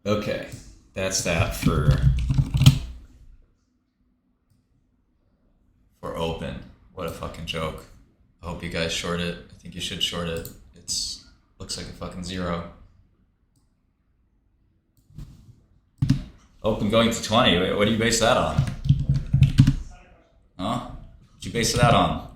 Okay, that's that for open. What a fucking joke. I hope you guys short it. I think you should short it. It's looks like a fucking zero. Open going to 20. Wait, what do you base that on? Huh? What'd you base that on?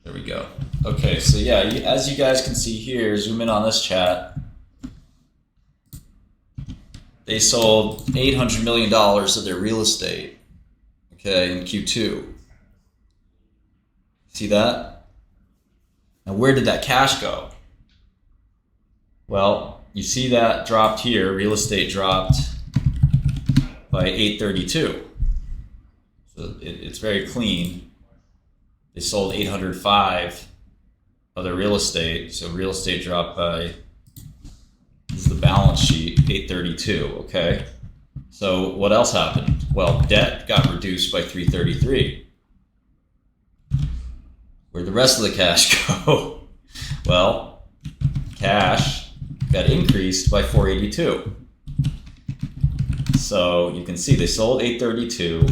There we go. Okay, so yeah, as you guys can see here, zoom in on this chat. They sold $800 million of their real estate, okay, in Q2. See that? Now, where did that cash go? Well, you see that dropped here. Real estate dropped by 832. So it's very clean. They sold 805 of their real estate. So real estate dropped by, this is the balance sheet, 832, okay? So what else happened? Well, debt got reduced by 333. Where'd the rest of the cash go? Well, cash got increased by 482. So you can see they sold 832.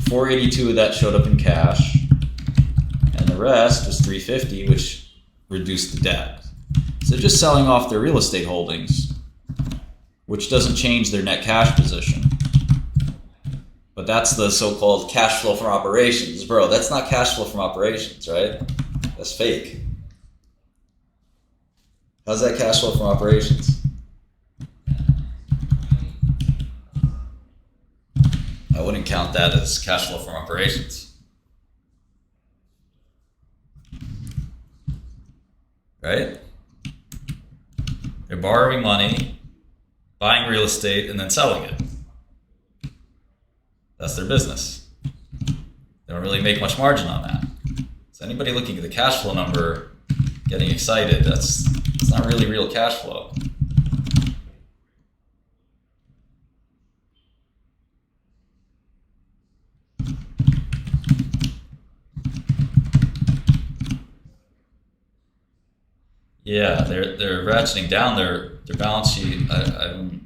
482 of that showed up in cash, and the rest was 350, which reduced the debt. So they're just selling off their real estate holdings, which doesn't change their net cash position. But that's the so-called cash flow from operations. Bro, that's not cash flow from operations, right? That's fake. How's that cash flow from operations? I wouldn't count that as cash flow from operations. Right? They're borrowing money, buying real estate, and then selling it. That's their business. They don't really make much margin on that. So anybody looking at the cash flow number getting excited, it's not really real cash flow. Yeah, they're ratcheting down their balance sheet. I don't.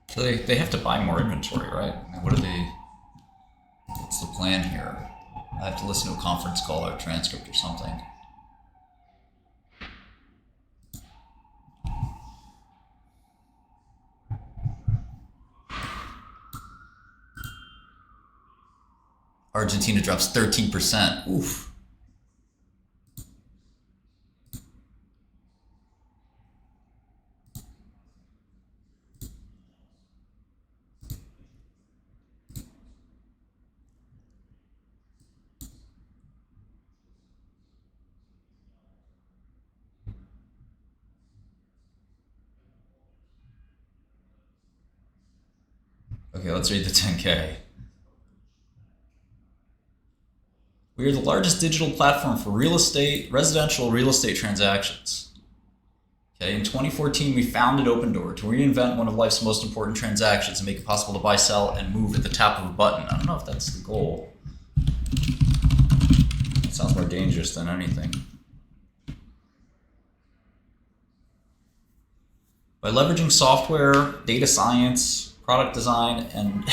So they have to buy more inventory, right? I mean, what's the plan here? I have to listen to a conference call or a transcript or something. Argentina drops 13%. Oof. Okay, let's read the 10K. We are the largest digital platform for residential real estate transactions. Okay, in 2014, we founded Opendoor to reinvent one of life's most important transactions and make it possible to buy, sell, and move at the tap of a button. I don't know if that's the goal. It sounds more dangerous than anything. By leveraging software, data science, product design, and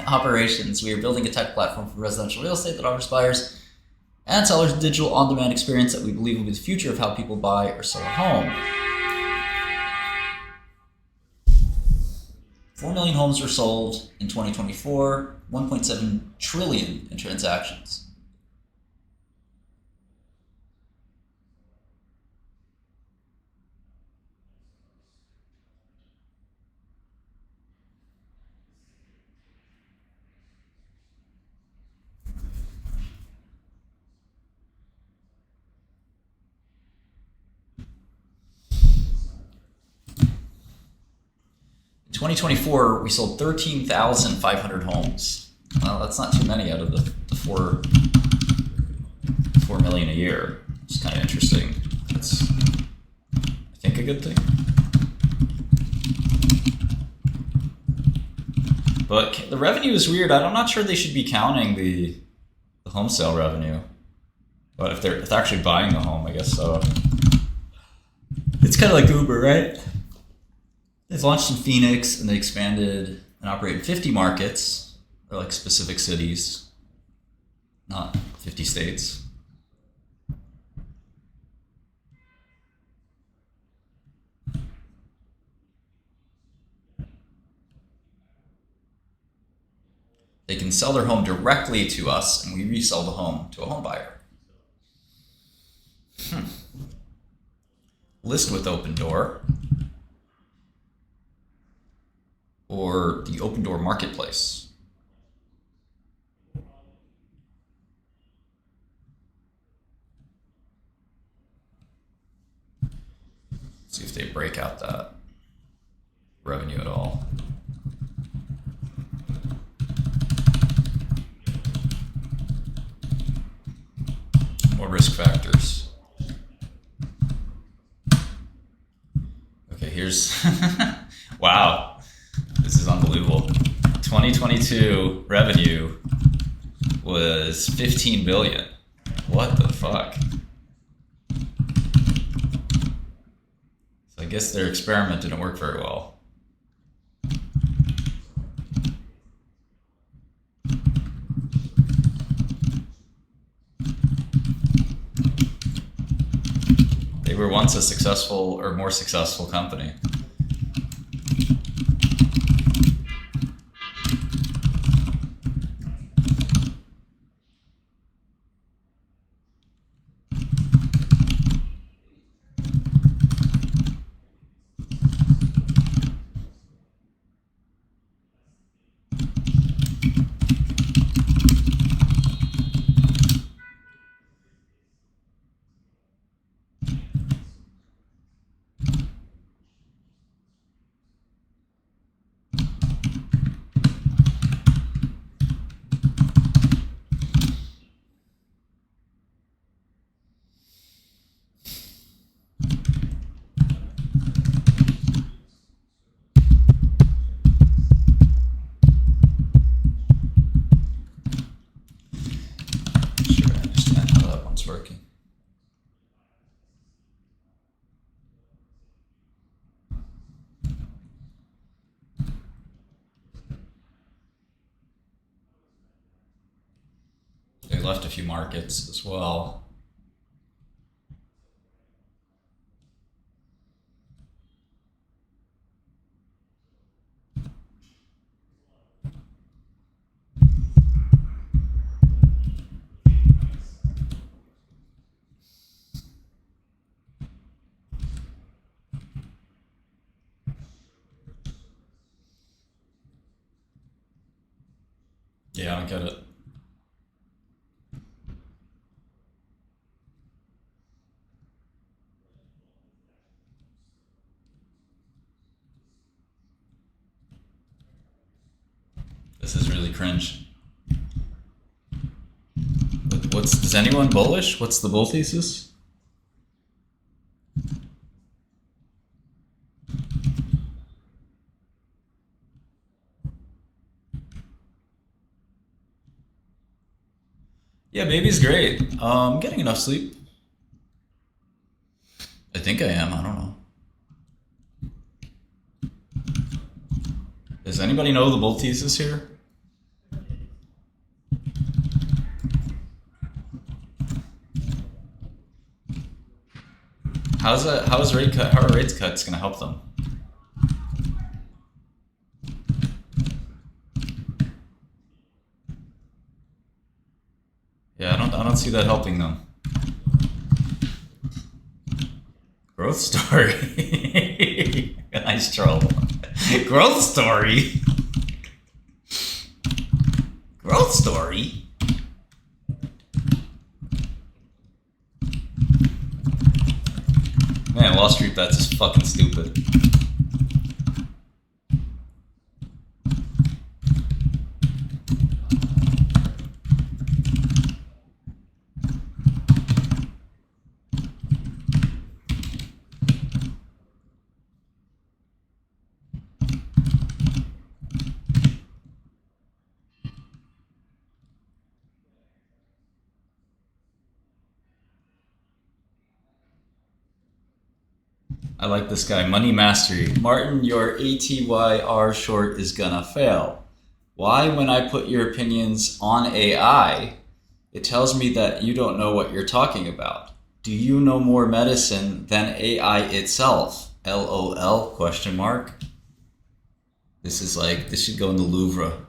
operations, we are building a tech platform for residential real estate that offers buyers and sellers a digital on-demand experience that we believe will be the future of how people buy or sell a home. 4 million homes were sold in 2024, 1.7 trillion in transactions. In 2024, we sold 13,500 homes. Well, that's not too many out of the 4 million a year. It's kind of interesting. That's, I think, a good thing. But the revenue is weird. I'm not sure they should be counting the home sale revenue. But if they're actually buying the home, I guess so. It's kind of like Uber, right? They've launched in Phoenix and they expanded and operate in 50 markets. They're like specific cities, not 50 states. They can sell their home directly to us and we resell the home to a home buyer. List with Opendoor or the Opendoor marketplace. See if they break out that revenue at all. More risk factors. Okay, here's wow. This is unbelievable. 2022 revenue was 15 billion. What the fuck? So I guess their experiment didn't work very well. They were once a successful or more successful company. Working. They left a few markets as well. Yeah, I don't get it. This is really cringe. Does anyone bullish? What's the bull thesis? Yeah, baby's great. I'm getting enough sleep. I think I am. I don't know. Does anybody know the bull thesis here? How are rates cuts going to help them? Yeah, I don't see that helping them. Growth story. Nice troll. Growth story. Growth story. Man, Wall Street bets is fucking stupid. I like this guy, Money Mastery. Martin, your ATYR short is gonna fail. Why, when I put your opinions on AI, it tells me that you don't know what you're talking about? Do you know more medicine than AI itself? LOL, question mark. This is like, this should go in the Louvre.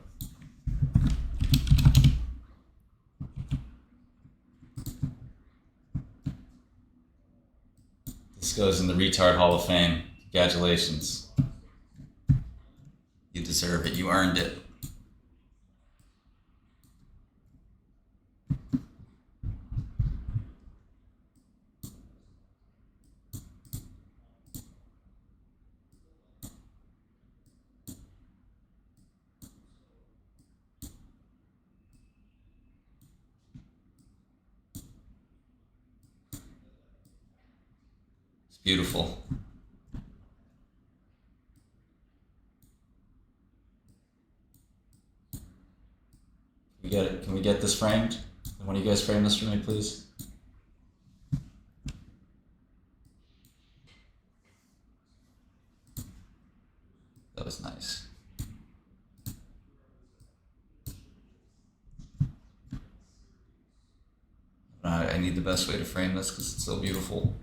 This goes in the Retard Hall of Fame. Congratulations. You deserve it. You earned it. It's beautiful. Can we get this framed? Can one of you guys frame this for me, please? That was nice. I need the best way to frame this because it's so beautiful.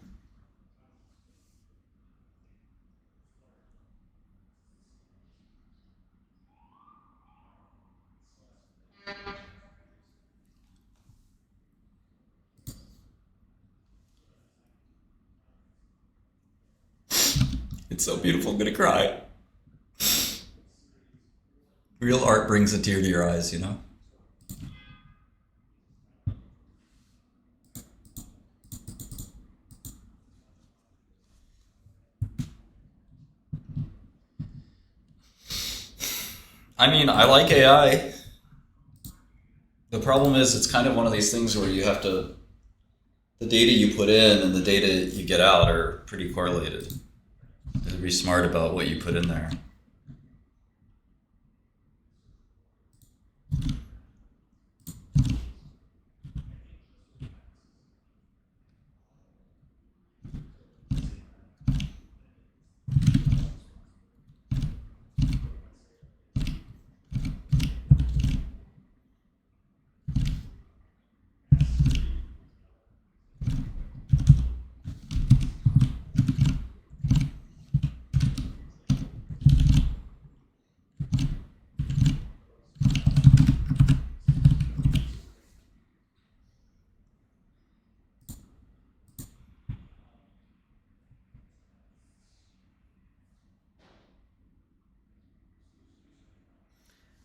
It's so beautiful, I'm gonna cry. Real art brings a tear to your eyes, you know? I mean, I like AI. The problem is it's kind of one of these things where you have to, the data you put in and the data you get out are pretty correlated. You have to be smart about what you put in there.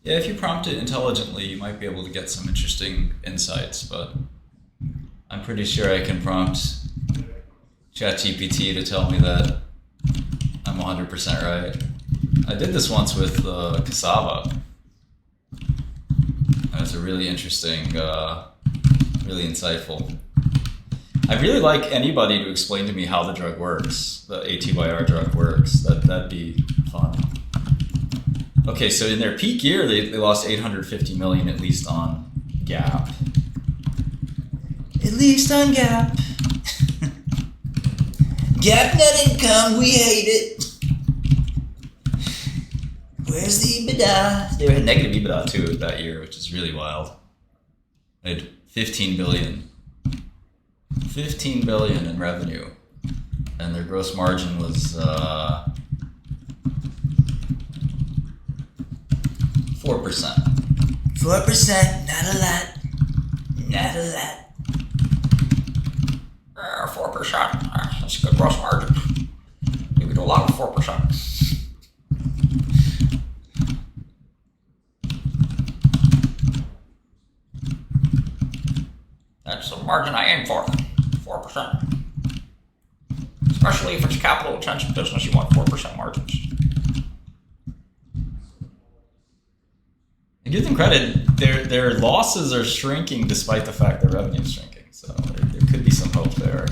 Yeah, if you prompt it intelligently, you might be able to get some interesting insights, but I'm pretty sure I can prompt ChatGPT to tell me that I'm 100% right. I did this once with cassava. That was a really interesting, really insightful. I really like anybody to explain to me how the drug works, the ATYR drug works. That'd be fun. Okay, so in their peak year, they lost 850 million at least on Gap. At least on Gap. Gap net income, we hate it. Where's the EBITDA? They had negative EBITDA too that year, which is really wild. They had 15 billion. 15 billion in revenue. And their gross margin was 4%. 4%, not a lot. Not a lot. 4%. That's a good gross margin. You can do a lot with 4%. That's the margin I aim for. 4%. Especially if it's a capital intensive business, you want 4% margins. I give them credit, their losses are shrinking despite the fact their revenue is shrinking. So there could be some hope there.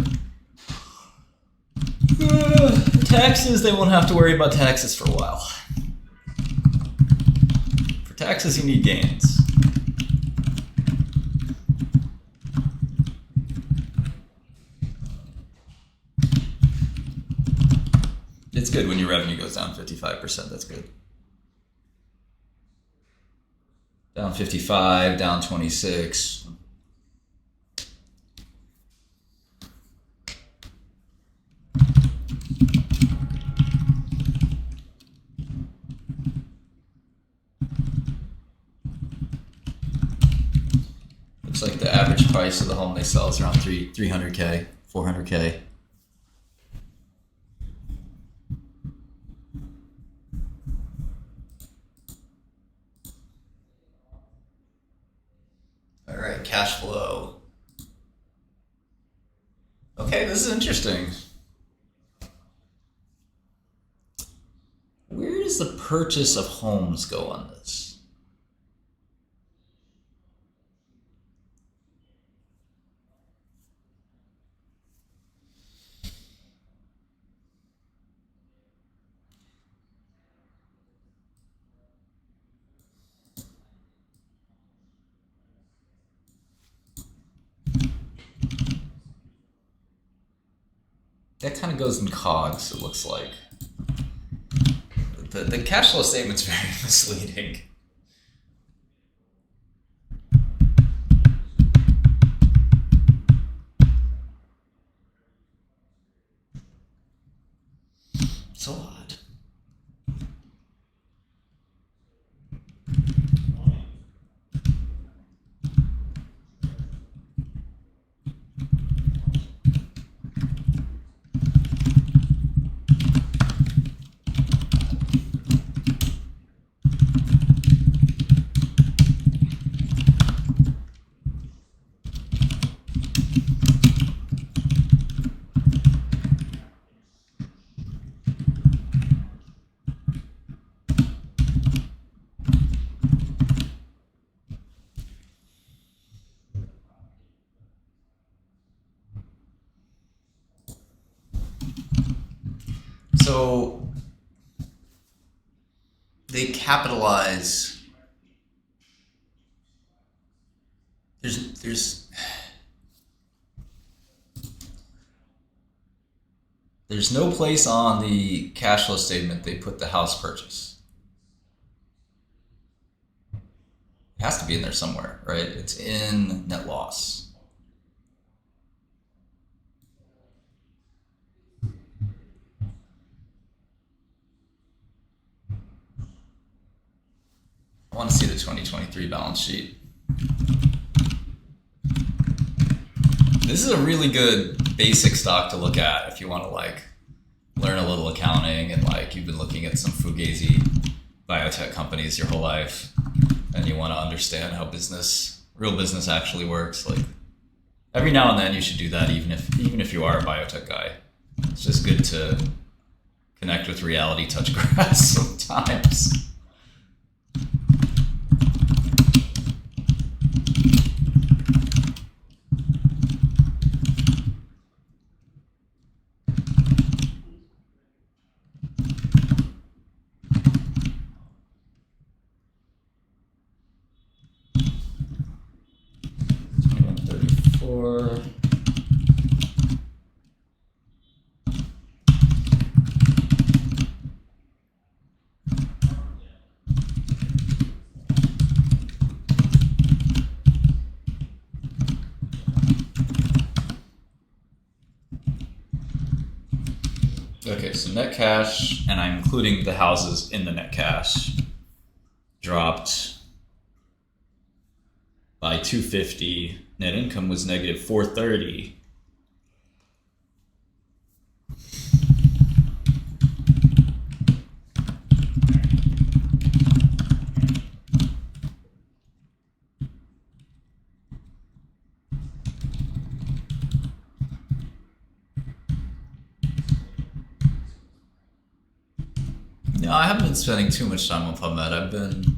Taxes, they won't have to worry about taxes for a while. For taxes, you need gains. It's good when your revenue goes down 55%, that's good. Down 55, down 26. Looks like the average price of the home they sell is around 300K, 400K. All right, cash flow. Okay, this is interesting. Where does the purchase of homes go on this? That kind of goes in COGS, it looks like. The cash flow statement's very misleading. It's odd. So they capitalize. There's no place on the cash flow statement they put the house purchase. It has to be in there somewhere, right? It's in net loss. I want to see the 2023 balance sheet. This is a really good basic stock to look at if you want to like learn a little accounting and like you've been looking at some fugazi biotech companies your whole life. and you want to understand how real business actually works, like every now and then you should do that, even if you are a biotech guy. It's just good to connect with reality, touch grass sometimes. Okay, so net cash, and I'm including the houses in the net cash, dropped by 250. Net income was negative 430. No, I haven't been spending too much time on PubMed.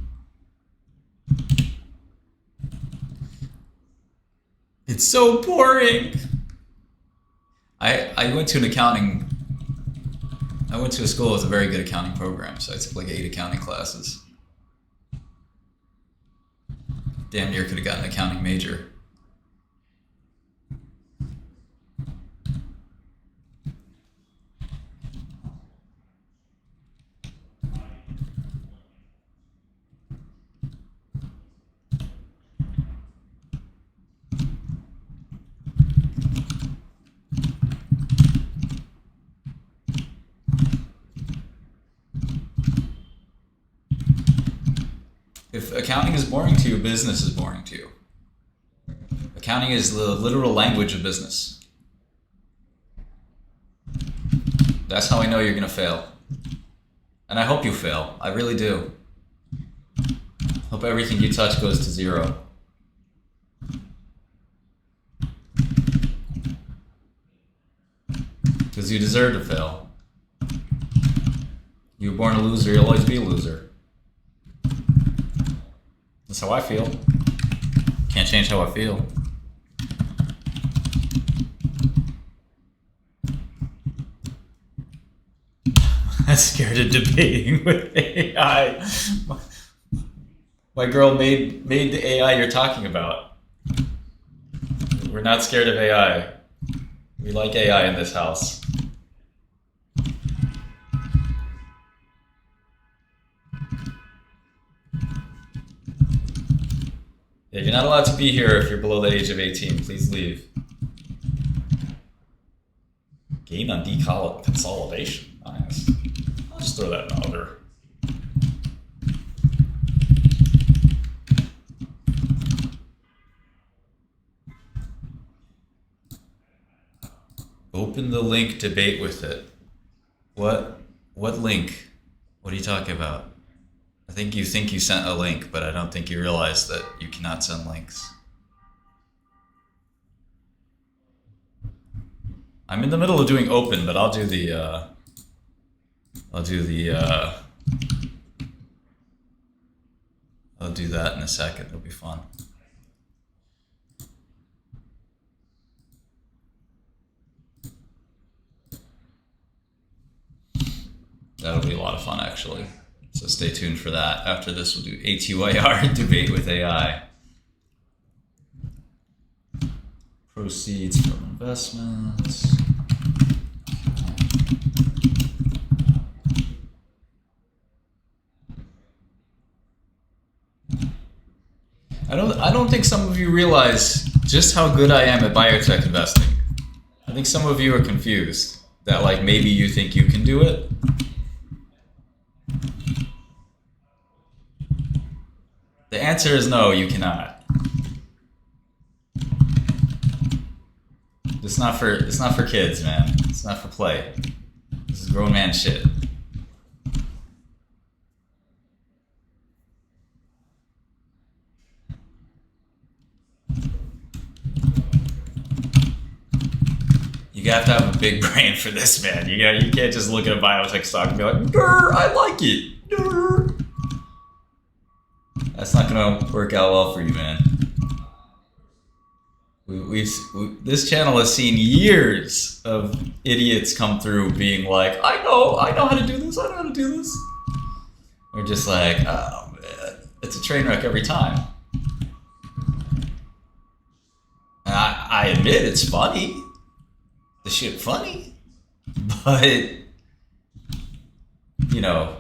It's so boring. I went to a school with a very good accounting program, so I took like 8 accounting classes. Damn near could have gotten an accounting major. If accounting is boring to you, business is boring to you. Accounting is the literal language of business. That's how I know you're gonna fail. And I hope you fail. I really do. Hope everything you touch goes to 0. Because you deserve to fail. You were born a loser, you'll always be a loser. That's how I feel. Can't change how I feel. I'm scared of debating with AI. My girl made the AI you're talking about. We're not scared of AI. We like AI in this house. Yeah, you're not allowed to be here if you're below the age of 18. Please leave. Gain on deconsolidation. Nice. I'll just throw that in order. Open the link, debate with it. What link? What are you talking about? I think you sent a link, but I don't think you realize that you cannot send links. I'm in the middle of doing open, but I'll do that in a second. It'll be fun. That'll be a lot of fun, actually. So stay tuned for that. After this, we'll do ATYR debate with AI. Proceeds from investments. I don't think some of you realize just how good I am at biotech investing. I think some of you are confused that like maybe you think you can do it. The answer is no, you cannot. It's not for kids, man. It's not for play. This is grown man shit. You have to have a big brain for this, man. You can't just look at a biotech stock and be like, "Grr, I like it." Grr. That's not gonna work out well for you, man. This channel has seen years of idiots come through being like, I know how to do this, I know how to do this. We're just like, oh man, it's a train wreck every time. And I admit it's funny. The shit funny. But, you know,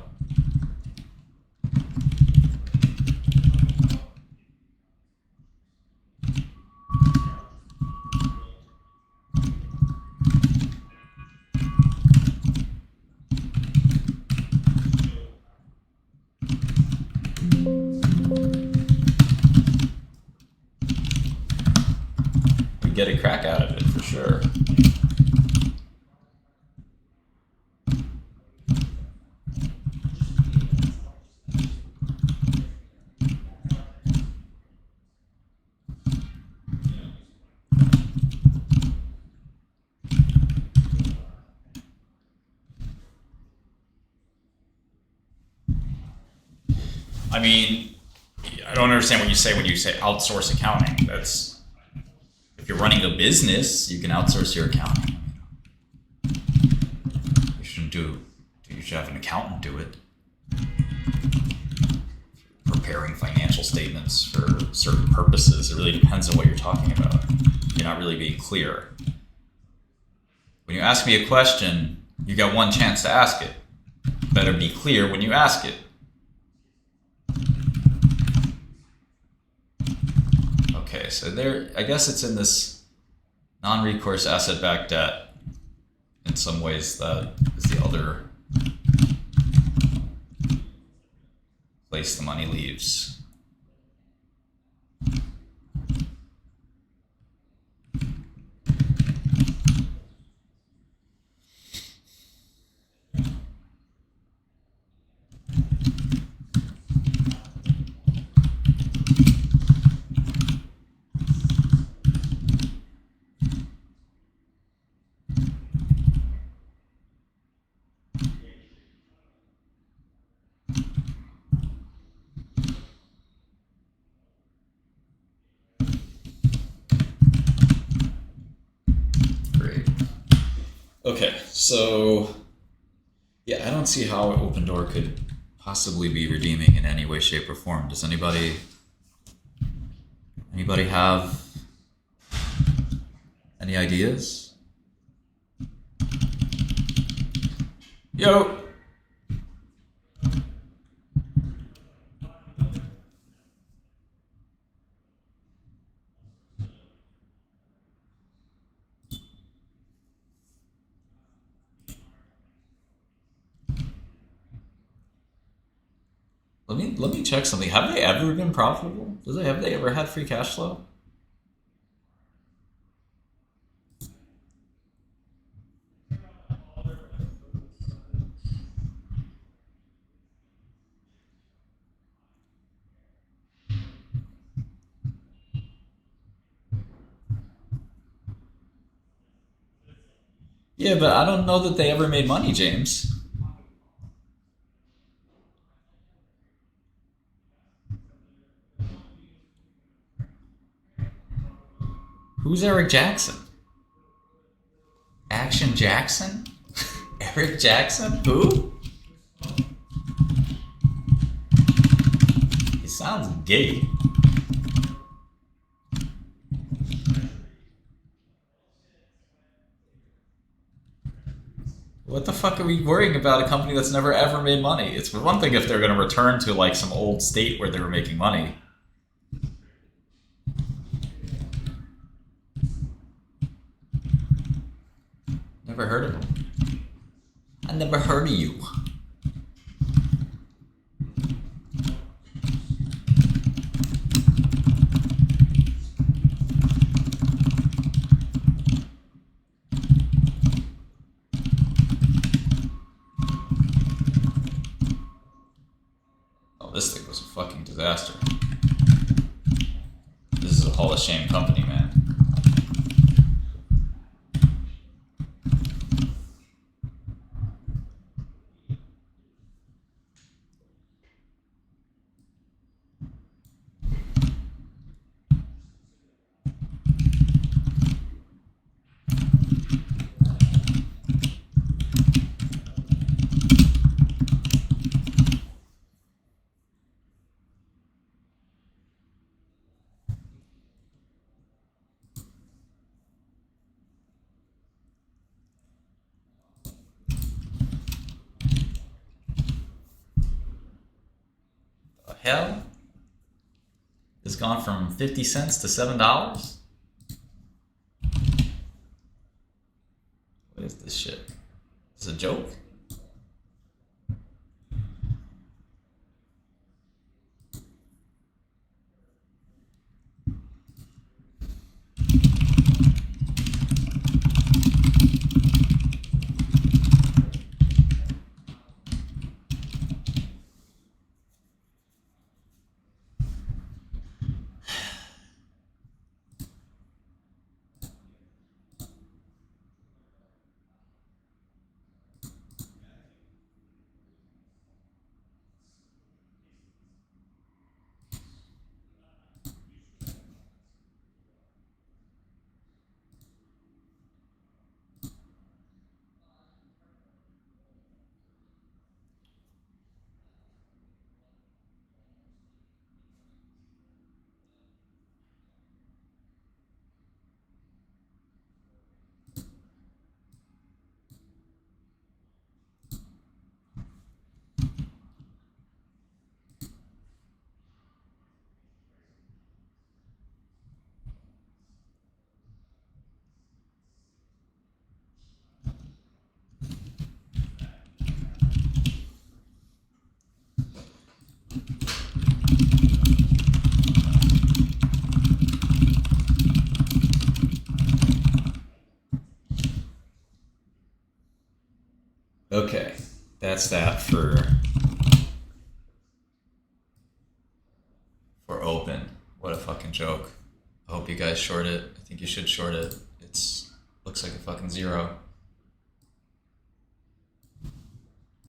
we get a crack out of it for sure. I mean, I don't understand what you say when you say outsource accounting. That's, if you're running a business, you can outsource your accounting. You should have an accountant do it. Preparing financial statements for certain purposes, it really depends on what you're talking about. You're not really being clear. When you ask me a question, you got one chance to ask it. Better be clear when you ask it. Okay, so there, I guess it's in this non-recourse asset-backed debt. In some ways, that is the other place the money leaves. Okay, so yeah, I don't see how Opendoor could possibly be redeeming in any way, shape, or form. Does anybody have any ideas? Yo! Let me check something. Have they ever been profitable? Have they ever had free cash flow? Yeah, but I don't know that they ever made money, James. Who's Eric Jackson? Action Jackson? Eric Jackson? Who? He sounds gay. What the fuck are we worrying about a company that's never ever made money? It's one thing if they're going to return to like some old state where they were making money. Never heard of him. I never heard of you. Oh, this thing was a fucking disaster. This is a Hall of Shame company, man. hell? It's gone from 50 cents to $7? What is this shit? Is this a joke? Okay, that's that for open. What a fucking joke. I hope you guys short it. I think you should short it. It's looks like a fucking zero.